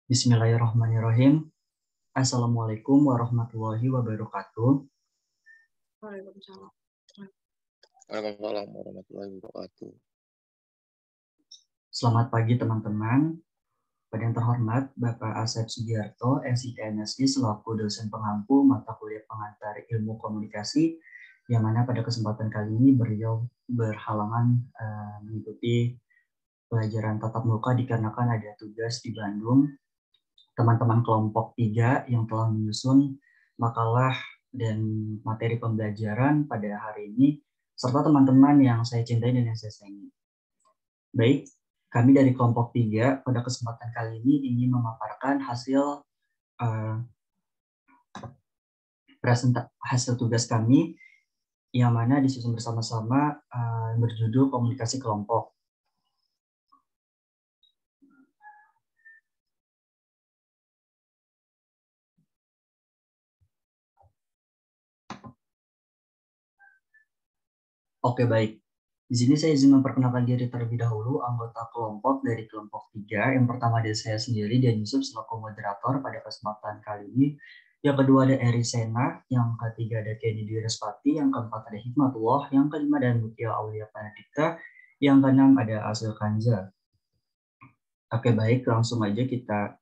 Bismillahirrahmanirrahim. Assalamualaikum warahmatullahi wabarakatuh. Waalaikumsalam. Waalaikumsalam warahmatullahi wabarakatuh. Selamat pagi teman-teman. Pada yang terhormat Bapak Asep Sugiarto, SIK MSI selaku dosen pengampu mata kuliah pengantar ilmu komunikasi, yang mana pada kesempatan kali ini beliau berhalangan mengikuti pelajaran tatap muka dikarenakan ada tugas di Bandung. Teman-teman kelompok 3 yang telah menyusun makalah dan materi pembelajaran pada hari ini, serta teman-teman yang saya cintai dan yang saya sayangi. Baik, kami dari kelompok 3 pada kesempatan kali ini ingin memaparkan hasil tugas kami yang mana disusun bersama-sama berjudul komunikasi kelompok. Oke, baik. Di sini saya izin memperkenalkan diri terlebih dahulu anggota kelompok dari kelompok 3. Yang pertama ada saya sendiri, Dian Yusuf selaku moderator pada kesempatan kali ini. Yang kedua ada Eri Sena, yang ketiga ada Kenny Direspati, yang keempat ada Hikmatullah, yang kelima ada Mutia Aulia Panadita, yang keenam ada Asil Kanja. Oke, baik, langsung aja kita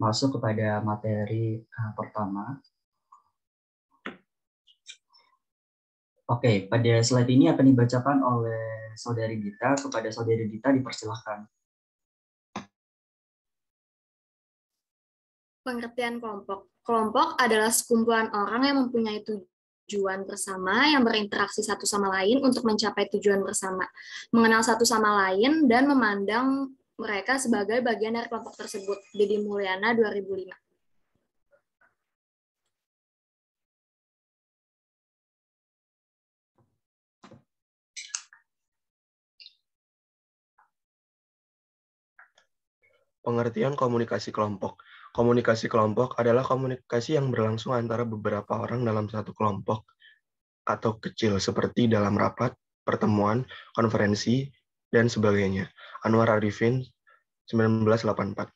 masuk kepada materi pertama. Oke, pada slide ini akan dibacakan oleh Saudari Dita. Kepada Saudari Dita dipersilahkan. Pengertian kelompok. Kelompok adalah sekumpulan orang yang mempunyai tujuan bersama yang berinteraksi satu sama lain untuk mencapai tujuan bersama, mengenal satu sama lain, dan memandang mereka sebagai bagian dari kelompok tersebut. Didi Mulyana, 2005. Pengertian komunikasi kelompok. Komunikasi kelompok adalah komunikasi yang berlangsung antara beberapa orang dalam satu kelompok atau kecil seperti dalam rapat, pertemuan, konferensi, dan sebagainya. Anwar Arifin, 1984.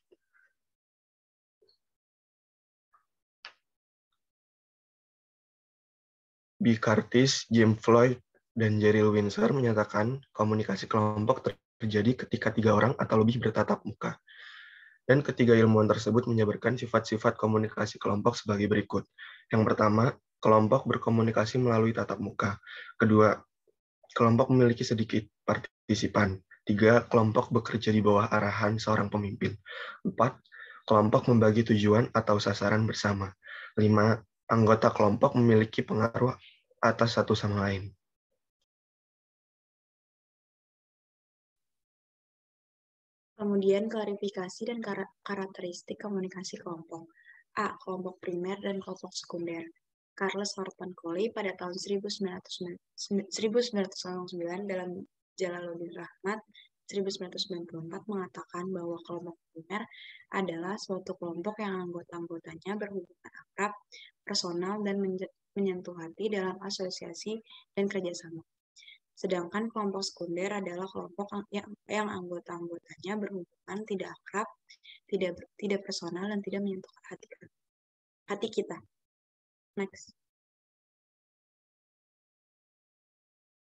B. Curtis, James Floyd, dan Jerry Windsor menyatakan komunikasi kelompok terjadi ketika 3 orang atau lebih bertatap muka. Dan ketiga ilmuwan tersebut menjabarkan sifat-sifat komunikasi kelompok sebagai berikut. Yang pertama, kelompok berkomunikasi melalui tatap muka. Kedua, kelompok memiliki sedikit partisipan. 3, kelompok bekerja di bawah arahan seorang pemimpin. 4, kelompok membagi tujuan atau sasaran bersama. 5, anggota kelompok memiliki pengaruh atas satu sama lain. Kemudian klarifikasi dan karakteristik komunikasi kelompok. A. Kelompok primer dan kelompok sekunder. Charles Horton Coley pada tahun 1909 dalam Jalaluddin Rahmat 1994 mengatakan bahwa kelompok primer adalah suatu kelompok yang anggota-anggotanya berhubungan akrab, personal, dan menyentuh hati dalam asosiasi dan kerjasama. Sedangkan kelompok sekunder adalah kelompok yang anggota-anggotanya berhubungan tidak akrab, tidak personal, dan tidak menyentuh hati kita. Next.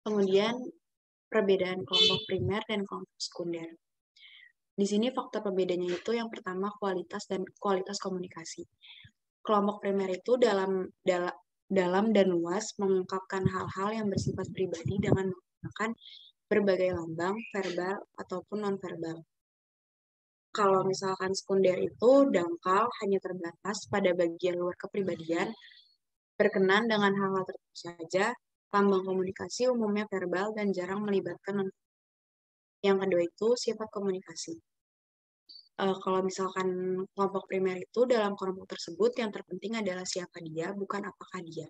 Kemudian perbedaan kelompok primer dan kelompok sekunder. Di sini faktor pembedanya itu yang pertama kualitas komunikasi. Kelompok primer itu dalam dan luas mengungkapkan hal-hal yang bersifat pribadi dengan menggunakan berbagai lambang, verbal ataupun non-verbal. Kalau misalkan sekunder itu dangkal, hanya terbatas pada bagian luar kepribadian, berkenan dengan hal-hal tertentu saja, lambang komunikasi umumnya verbal dan jarang melibatkan non-verbal. Yang kedua itu sifat komunikasi. Kalau misalkan kelompok primer itu dalam kelompok tersebut yang terpenting adalah siapa dia, bukan apakah dia.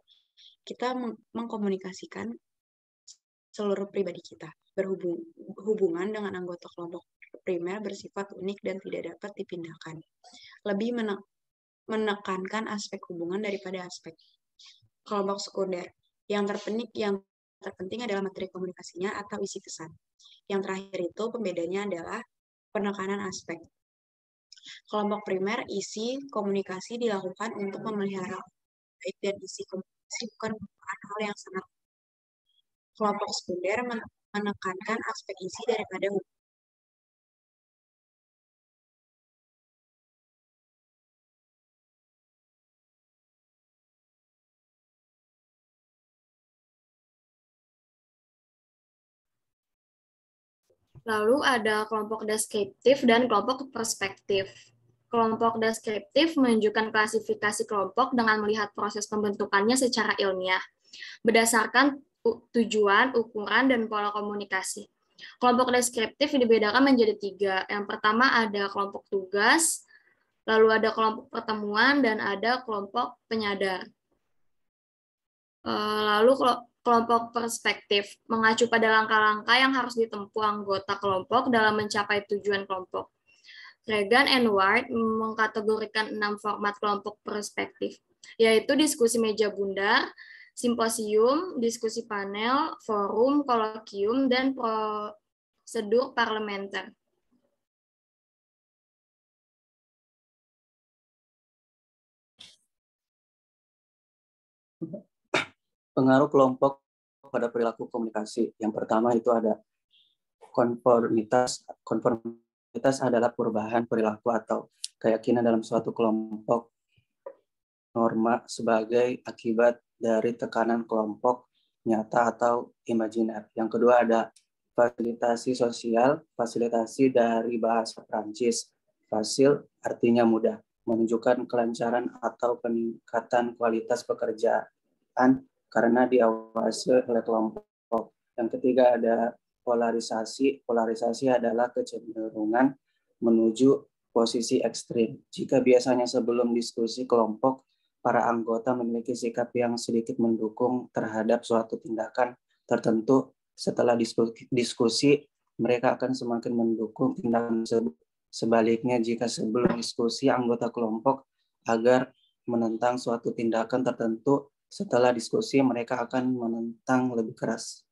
Kita mengkomunikasikan seluruh pribadi kita. Berhubungan dengan anggota kelompok primer bersifat unik dan tidak dapat dipindahkan. Lebih menekankan aspek hubungan daripada aspek kelompok sekunder. Yang terpenting adalah materi komunikasinya atau isi pesan. Yang terakhir itu pembedanya adalah penekanan aspek. Kelompok primer isi komunikasi dilakukan untuk memelihara baik dan isi komunikasi bukan merupakan hal yang sangat. Kelompok sekunder menekankan aspek isi daripada hubungan. Lalu ada kelompok deskriptif dan kelompok perspektif. Kelompok deskriptif menunjukkan klasifikasi kelompok dengan melihat proses pembentukannya secara ilmiah, berdasarkan tujuan, ukuran, dan pola komunikasi. Kelompok deskriptif dibedakan menjadi 3. Yang pertama ada kelompok tugas, lalu ada kelompok pertemuan, dan ada kelompok penyadar. Lalu kelompok perspektif mengacu pada langkah-langkah yang harus ditempuh anggota kelompok dalam mencapai tujuan kelompok. Regan and Ward mengkategorikan 6 format kelompok perspektif, yaitu diskusi meja bundar, simposium, diskusi panel, forum, kolokium, dan prosedur parlementer. Pengaruh kelompok pada perilaku komunikasi. Yang pertama itu ada konformitas. Konformitas adalah perubahan perilaku atau keyakinan dalam suatu kelompok norma sebagai akibat dari tekanan kelompok nyata atau imajiner. Yang kedua ada fasilitasi sosial, fasilitasi dari bahasa Prancis. Fasil artinya mudah, menunjukkan kelancaran atau peningkatan kualitas pekerjaan karena diawasi oleh kelompok. Yang ketiga ada polarisasi. Polarisasi adalah kecenderungan menuju posisi ekstrim. Jika biasanya sebelum diskusi kelompok, para anggota memiliki sikap yang sedikit mendukung terhadap suatu tindakan tertentu, setelah diskusi mereka akan semakin mendukung tindakan tersebut. Sebaliknya, jika sebelum diskusi anggota kelompok agar menentang suatu tindakan tertentu, setelah diskusi mereka akan menentang lebih keras.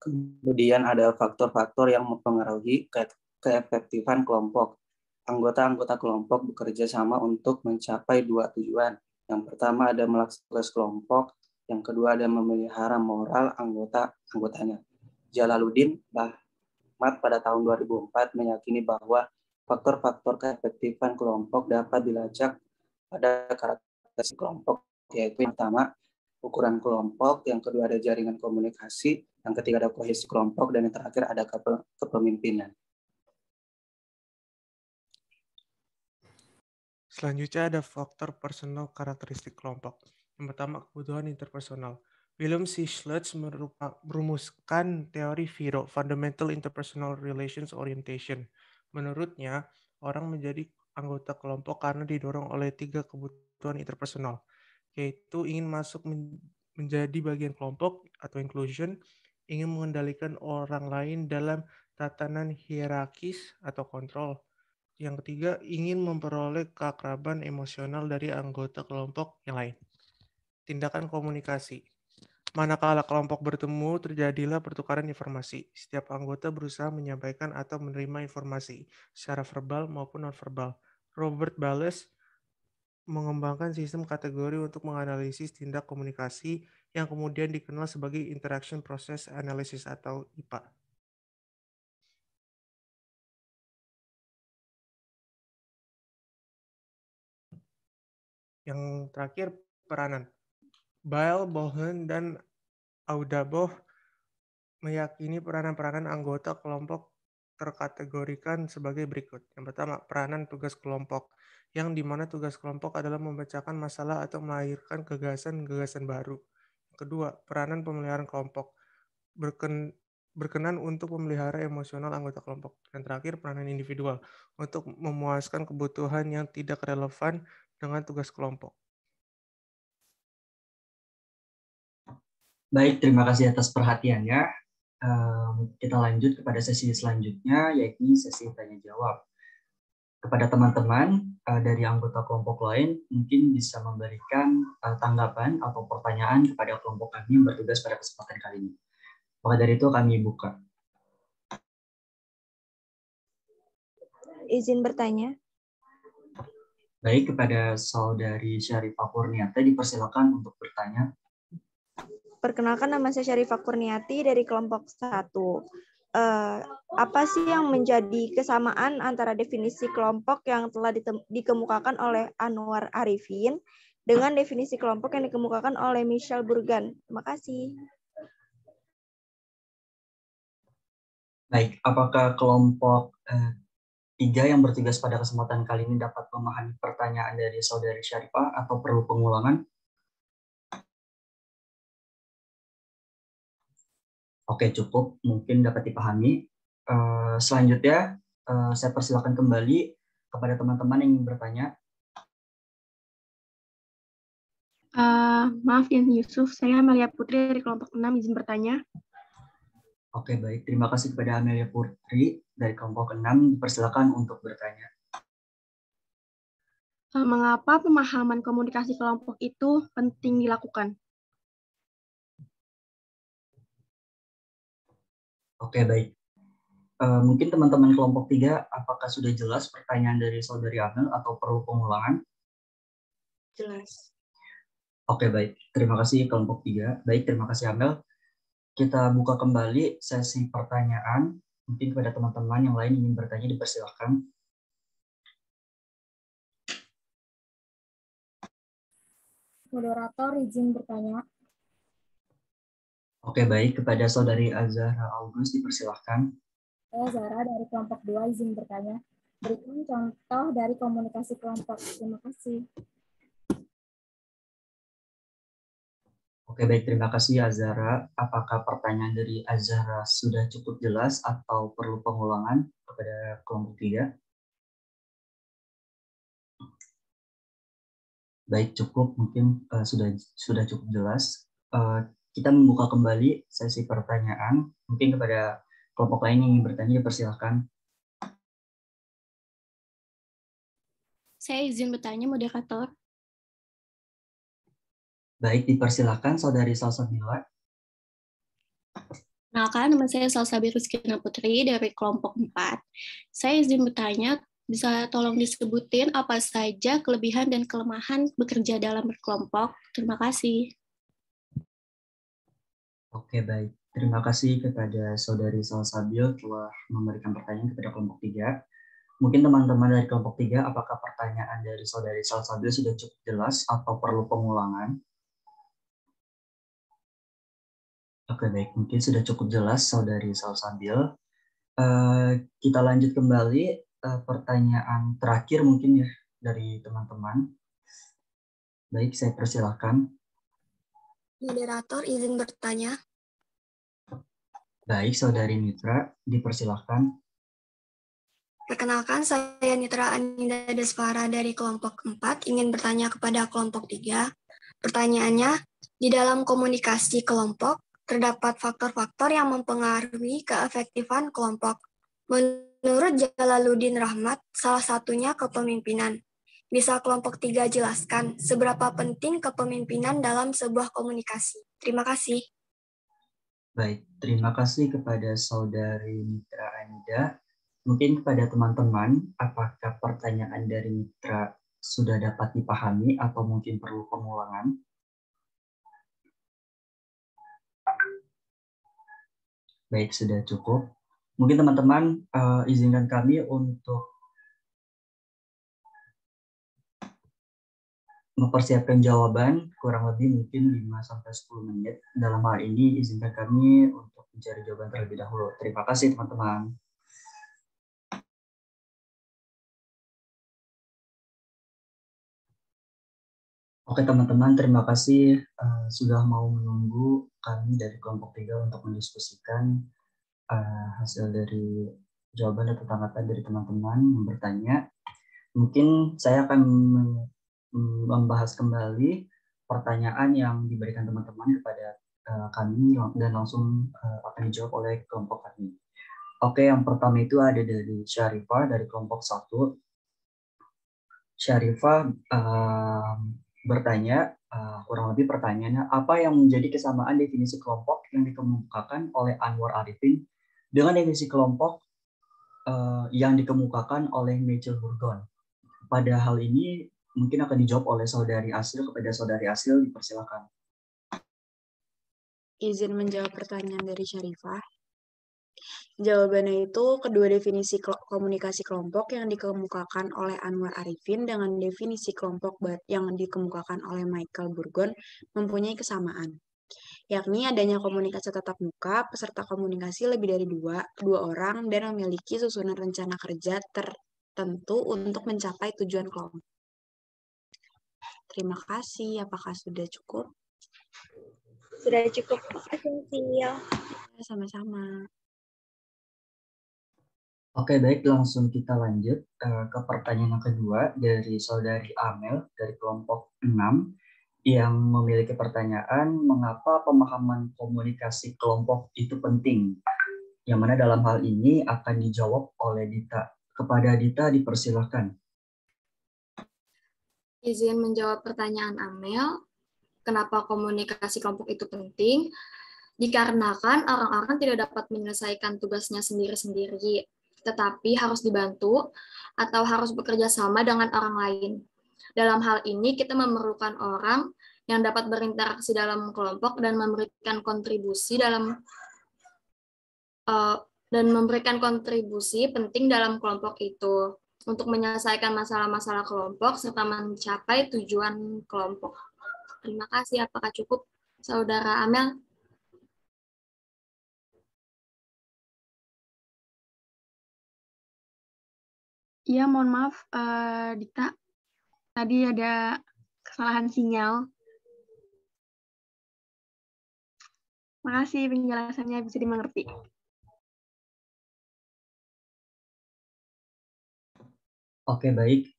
Kemudian ada faktor-faktor yang mempengaruhi keefektifan kelompok. Anggota-anggota kelompok bekerja sama untuk mencapai 2 tujuan. Yang pertama ada melaksanakan tugas kelompok, yang kedua ada memelihara moral anggotanya. Jalaluddin Bahmat pada tahun 2004 meyakini bahwa faktor-faktor keefektifan kelompok dapat dilacak pada karakteristik kelompok, yaitu yang pertama ukuran kelompok, yang kedua ada jaringan komunikasi, yang ketiga ada kohesi kelompok, dan yang terakhir ada kepemimpinan. Selanjutnya ada faktor personal karakteristik kelompok. Yang pertama, kebutuhan interpersonal. William C. Schultz merumuskan teori VIRO, Fundamental Interpersonal Relations Orientation. Menurutnya, orang menjadi anggota kelompok karena didorong oleh 3 kebutuhan interpersonal, yaitu ingin masuk menjadi bagian kelompok atau inclusion, ingin mengendalikan orang lain dalam tatanan hierarkis atau kontrol. Yang ketiga, ingin memperoleh keakraban emosional dari anggota kelompok yang lain. Tindakan komunikasi. Manakala kelompok bertemu, terjadilah pertukaran informasi. Setiap anggota berusaha menyampaikan atau menerima informasi secara verbal maupun non-verbal. Robert Bales mengembangkan sistem kategori untuk menganalisis tindak komunikasi yang kemudian dikenal sebagai Interaction Process Analysis atau IPA. Yang terakhir, peranan. Bail, Bohen, dan Audabov meyakini peranan-peranan anggota kelompok terkategorikan sebagai berikut. Yang pertama, peranan tugas kelompok, yang dimana tugas kelompok adalah memecahkan masalah atau melahirkan gagasan-gagasan baru. Yang kedua, peranan pemeliharaan kelompok, berkenan untuk memelihara emosional anggota kelompok. Dan terakhir, peranan individual, untuk memuaskan kebutuhan yang tidak relevan dengan tugas kelompok. Baik, terima kasih atas perhatiannya. Kita lanjut kepada sesi selanjutnya, yaitu sesi tanya-jawab. Kepada teman-teman dari anggota kelompok lain, mungkin bisa memberikan tanggapan atau pertanyaan kepada kelompok kami yang bertugas pada kesempatan kali ini. Maka dari itu kami buka. izin bertanya. Baik, kepada Saudari Syarifah Kurniati dipersilakan untuk bertanya. Perkenalkan, nama saya Syarifah Kurniati dari kelompok 1. Apa sih yang menjadi kesamaan antara definisi kelompok yang telah dikemukakan oleh Anwar Arifin dengan definisi kelompok yang dikemukakan oleh Michel Bourgain? Terima kasih. Baik, apakah kelompok 3 yang bertugas pada kesempatan kali ini dapat memahami pertanyaan dari Saudari Syarifah atau perlu pengulangan? Oke, cukup. Mungkin dapat dipahami. Selanjutnya, saya persilakan kembali kepada teman-teman yang ingin bertanya. Maaf, Yusuf. Saya Amelia Putri dari kelompok 6, izin bertanya. Oke, baik. Terima kasih kepada Amelia Putri dari kelompok 6. Dipersilakan untuk bertanya. Mengapa pemahaman komunikasi kelompok itu penting dilakukan? Oke, baik. Mungkin teman-teman kelompok 3, apakah sudah jelas pertanyaan dari Saudari Amel atau perlu pengulangan? Jelas. Oke, baik. Terima kasih kelompok 3. Baik, terima kasih Amel. Kita buka kembali sesi pertanyaan. Mungkin kepada teman-teman yang lain ingin bertanya, dipersilakan. Moderator izin bertanya. Oke, baik. Kepada Saudari Azahra August, dipersilakan. Saya Zara dari kelompok 2, izin bertanya. Berikan contoh dari komunikasi kelompok. Terima kasih. Oke, baik. Terima kasih, Azahra. Apakah pertanyaan dari Azahra sudah cukup jelas atau perlu pengulangan kepada kelompok 3? Baik, cukup. Mungkin sudah cukup jelas. Kita membuka kembali sesi pertanyaan. Mungkin kepada kelompok lain yang ingin bertanya, dipersilakan. Saya izin bertanya, moderator. Baik, dipersilakan Saudari Salsabila. Kenalkan, nama saya Salsabi Rizkina Putri dari kelompok 4. Saya izin bertanya, bisa tolong disebutin apa saja kelebihan dan kelemahan bekerja dalam berkelompok? Terima kasih. Oke, baik. Terima kasih kepada Saudari Salsabil telah memberikan pertanyaan kepada kelompok 3. Mungkin teman-teman dari kelompok 3, apakah pertanyaan dari Saudari Salsabil sudah cukup jelas atau perlu pengulangan? Oke, baik. Mungkin sudah cukup jelas Saudari Salsabil. Kita lanjut kembali pertanyaan terakhir mungkin ya dari teman-teman. Baik, saya persilahkan. Moderator izin bertanya. Baik, Saudari Nitra, dipersilahkan. Perkenalkan, saya Nitra Anida Desvara dari kelompok 4, ingin bertanya kepada kelompok 3. Pertanyaannya, di dalam komunikasi kelompok, terdapat faktor-faktor yang mempengaruhi keefektifan kelompok. Menurut Jalaluddin Rahmat, salah satunya kepemimpinan. Bisa kelompok 3 jelaskan seberapa penting kepemimpinan dalam sebuah komunikasi? Terima kasih. Baik, terima kasih kepada Saudari Nitra Anida. Mungkin kepada teman-teman, apakah pertanyaan dari Nitra sudah dapat dipahami atau mungkin perlu pengulangan? Baik, sudah cukup. Mungkin teman-teman izinkan kami untuk mempersiapkan jawaban kurang lebih mungkin 5-10 menit. Dalam hal ini izinkan kami untuk mencari jawaban terlebih dahulu. Terima kasih teman-teman. Oke teman-teman, terima kasih sudah mau menunggu kami dari kelompok 3 untuk mendiskusikan hasil dari jawaban atau tanggapan dari teman-teman yang bertanya. Mungkin saya akan membahas kembali pertanyaan yang diberikan teman-teman kepada kami dan langsung akan dijawab oleh kelompok kami. Oke, yang pertama itu ada dari Syarifah dari kelompok 1. Syarifah bertanya, kurang lebih pertanyaannya, apa yang menjadi kesamaan definisi kelompok yang dikemukakan oleh Anwar Arifin dengan definisi kelompok yang dikemukakan oleh Michael Burgon. Pada hal ini mungkin akan dijawab oleh saudari Asil. Kepada saudari Asil, dipersilakan. Izin menjawab pertanyaan dari Syarifah. Jawabannya itu kedua definisi komunikasi kelompok yang dikemukakan oleh Anwar Arifin dengan definisi kelompok yang dikemukakan oleh Michael Burgon mempunyai kesamaan, yakni adanya komunikasi tatap muka, peserta komunikasi lebih dari dua orang, dan memiliki susunan rencana kerja tertentu untuk mencapai tujuan kelompok. Terima kasih. Apakah sudah cukup? Sudah cukup. Terima kasih. Sama-sama. Oke, baik, langsung kita lanjut ke pertanyaan yang kedua dari saudari Amel dari kelompok 6 yang memiliki pertanyaan, mengapa pemahaman komunikasi kelompok itu penting? Yang mana dalam hal ini akan dijawab oleh Dita. Kepada Dita, dipersilahkan. Izin menjawab pertanyaan Amel, kenapa komunikasi kelompok itu penting? Dikarenakan orang-orang tidak dapat menyelesaikan tugasnya sendiri-sendiri, tetapi harus dibantu atau harus bekerja sama dengan orang lain. Dalam hal ini, kita memerlukan orang yang dapat berinteraksi dalam kelompok dan memberikan kontribusi penting dalam kelompok itu untuk menyelesaikan masalah-masalah kelompok serta mencapai tujuan kelompok. Terima kasih. Apakah cukup, Saudara Amel? Iya, mohon maaf, Dita. Tadi ada kesalahan sinyal. Makasih penjelasannya, bisa dimengerti. Oke, baik.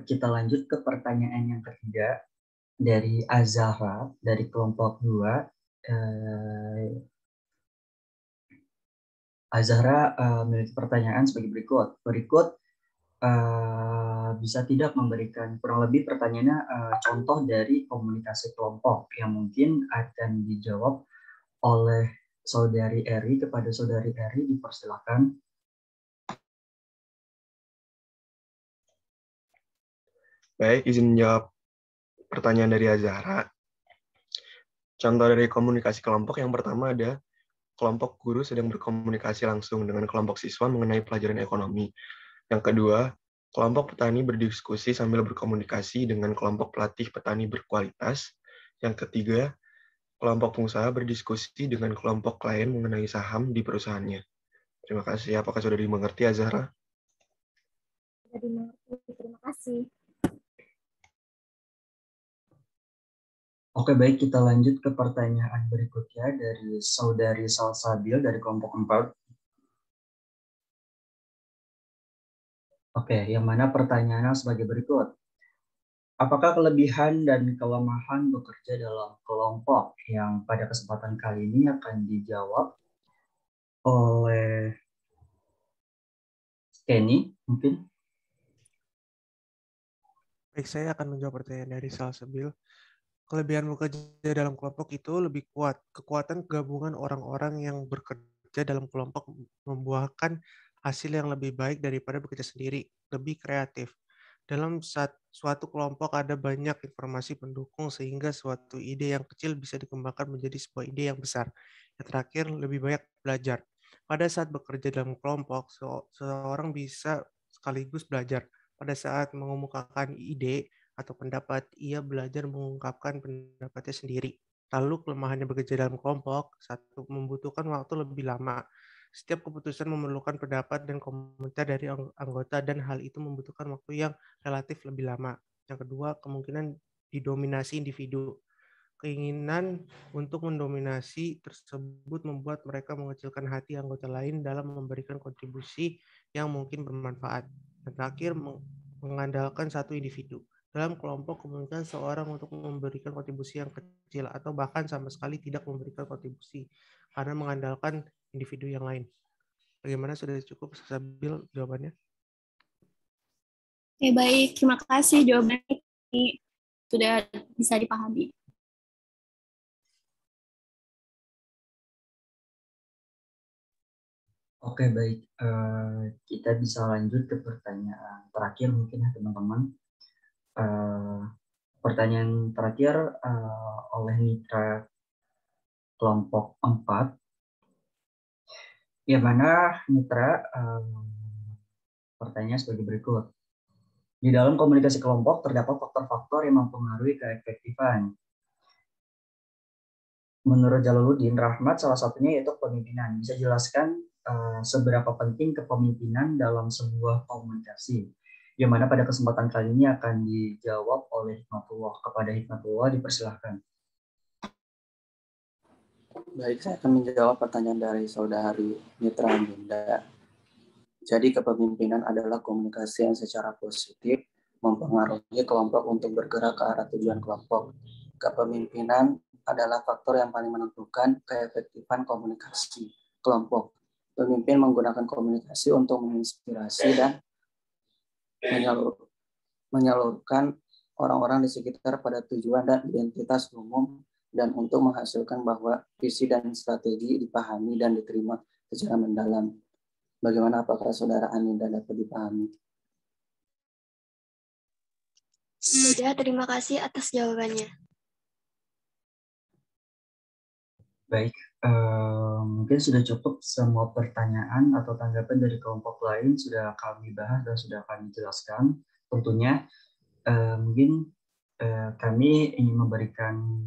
Kita lanjut ke pertanyaan yang ketiga dari Azahra dari kelompok 2. Azahra memiliki pertanyaan sebagai berikut. Bisa tidak memberikan kurang lebih pertanyaannya contoh dari komunikasi kelompok yang mungkin akan dijawab oleh saudari Eri. Kepada saudari Eri, dipersilakan. Baik, izin menjawab pertanyaan dari Azahra. Contoh dari komunikasi kelompok yang pertama ada kelompok guru sedang berkomunikasi langsung dengan kelompok siswa mengenai pelajaran ekonomi. Yang kedua, kelompok petani berdiskusi sambil berkomunikasi dengan kelompok pelatih petani berkualitas. Yang ketiga, kelompok pengusaha berdiskusi dengan kelompok klien mengenai saham di perusahaannya. Terima kasih. Apakah sudah dimengerti, Azahra? Sudah dimengerti. Terima kasih. Oke, baik, kita lanjut ke pertanyaan berikutnya dari saudari Salsabil dari kelompok 4. Oke, yang mana pertanyaannya sebagai berikut. Apakah kelebihan dan kelemahan bekerja dalam kelompok? Yang pada kesempatan kali ini akan dijawab oleh Kenny, mungkin. Baik, saya akan menjawab pertanyaan dari Salsabil. Kelebihan bekerja dalam kelompok itu lebih kuat. Kekuatan gabungan orang-orang yang bekerja dalam kelompok membuahkan hasil yang lebih baik daripada bekerja sendiri, lebih kreatif. Dalam suatu kelompok ada banyak informasi pendukung sehingga suatu ide yang kecil bisa dikembangkan menjadi sebuah ide yang besar. Yang terakhir, lebih banyak belajar. Pada saat bekerja dalam kelompok, seseorang bisa sekaligus belajar. Pada saat mengemukakan ide atau pendapat, ia belajar mengungkapkan pendapatnya sendiri. Lalu kelemahannya bekerja dalam kelompok, satu, membutuhkan waktu lebih lama. Setiap keputusan memerlukan pendapat dan komentar dari anggota dan hal itu membutuhkan waktu yang relatif lebih lama. Yang kedua, kemungkinan didominasi individu. Keinginan untuk mendominasi tersebut membuat mereka mengecilkan hati anggota lain dalam memberikan kontribusi yang mungkin bermanfaat. Dan terakhir, mengandalkan satu individu. Dalam kelompok, kemungkinan seorang untuk memberikan kontribusi yang kecil atau bahkan sama sekali tidak memberikan kontribusi karena mengandalkan individu yang lain. Bagaimana, sudah cukup stabil jawabannya? Oke, baik. Terima kasih jawabannya sudah bisa dipahami. Oke, baik. Kita bisa lanjut ke pertanyaan terakhir mungkin ya teman-teman. Pertanyaan terakhir oleh mitra kelompok 4, yang mana mitra pertanyaan sebagai berikut. Di dalam komunikasi kelompok terdapat faktor-faktor yang mempengaruhi keefektifan. Menurut Jalaluddin Rahmat, salah satunya yaitu kepemimpinan. Bisa jelaskan seberapa penting kepemimpinan dalam sebuah komunikasi? Yang mana pada kesempatan kali ini akan dijawab oleh Hikmatullah. Kepada Hikmatullah dipersilahkan. Baik, saya akan menjawab pertanyaan dari saudari Mitra Bunda. Jadi kepemimpinan adalah komunikasi yang secara positif mempengaruhi kelompok untuk bergerak ke arah tujuan kelompok. Kepemimpinan adalah faktor yang paling menentukan keefektifan komunikasi kelompok. Pemimpin menggunakan komunikasi untuk menginspirasi dan menyalurkan orang-orang di sekitar pada tujuan dan identitas umum dan untuk menghasilkan bahwa visi dan strategi dipahami dan diterima secara mendalam. Bagaimana, apakah saudara Aninda dapat dipahami? Sudah, terima kasih atas jawabannya. Baik, mungkin sudah cukup semua pertanyaan atau tanggapan dari kelompok lain sudah kami bahas dan sudah kami jelaskan. Tentunya mungkin kami ingin memberikan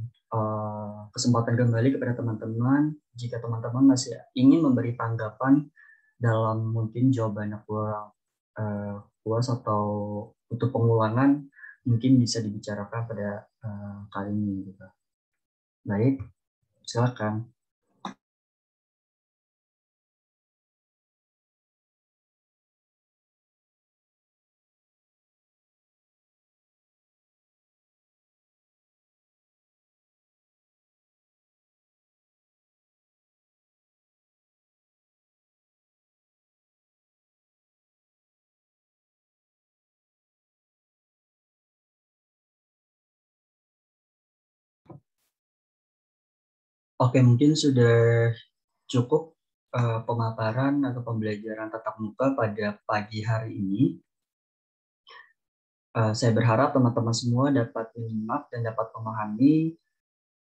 kesempatan kembali kepada teman-teman jika teman-teman masih ingin memberi tanggapan dalam mungkin jawabannya kurang puas atau untuk pengulangan, mungkin bisa dibicarakan pada kali ini. Gitu. Baik, silakan. Oke, mungkin sudah cukup pemaparan atau pembelajaran tatap muka pada pagi hari ini. Saya berharap teman-teman semua dapat menyimak dan dapat memahami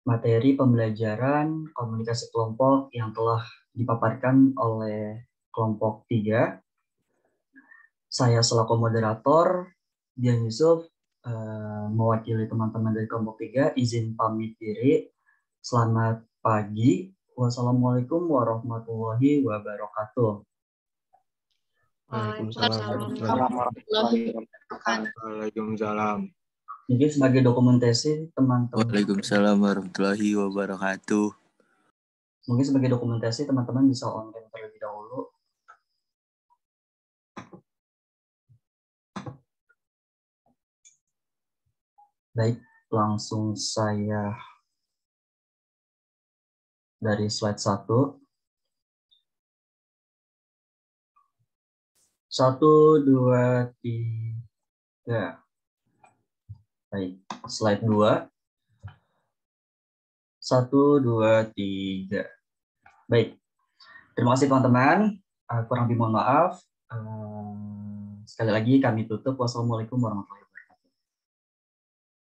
materi pembelajaran komunikasi kelompok yang telah dipaparkan oleh kelompok 3. Saya selaku moderator, Dian Yusuf, mewakili teman-teman dari kelompok 3, izin pamit diri. Selamat pagi. Wassalamualaikum warahmatullahi wabarakatuh. Waalaikumsalam. Mungkin sebagai dokumentasi teman-teman. Waalaikumsalam warahmatullahi wabarakatuh. Mungkin sebagai dokumentasi teman-teman bisa on-cam terlebih dahulu. Baik, langsung saya dari slide 1. 1, 2, 3. Baik, slide 2. 1, 2, 3. Baik, terima kasih teman-teman. Kurang lebih mohon maaf. Sekali lagi kami tutup. Wassalamualaikum warahmatullahi wabarakatuh.